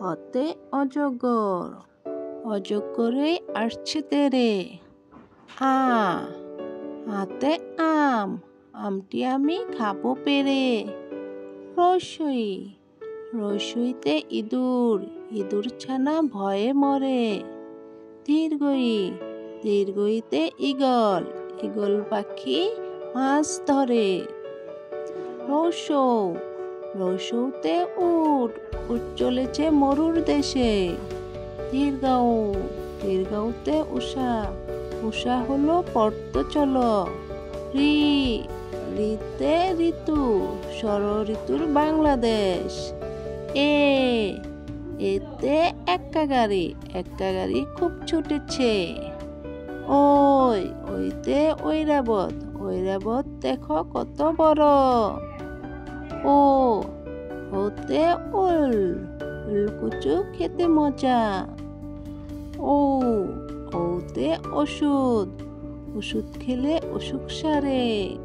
হতে অজগর, অজগরে আসছে তেরে। হাতে আম, আমটি আমি খাবো পেরে। রসই, রসইতে ইঁদুর, ইঁদুর ছানা ভয়ে মরে। দীর্ঘই, দীর্ঘইতে ঈগল, ঈগল পাখি মাছ ধরে। রসৌ, রসৌতে উট, উট চলেছে মরুর দেশে। দীর্ঘৌ, দীর্ঘৌতে উষা, উষা হলো পড়ত চলো। ঋ, ঋতে ঋতু, ষড় ঋতুর বাংলাদেশ। এতে এক্কা গাড়ি, এক্কা গাড়ি খুব ছুটেছে। ওইতে ঐরাবত, ঐরাবত দেখো কত বড়। ওতে ওল, ওলকুচু খেতে মজা। ওতে ওষুধ, ওষুধ খেলে অসুখ সারে।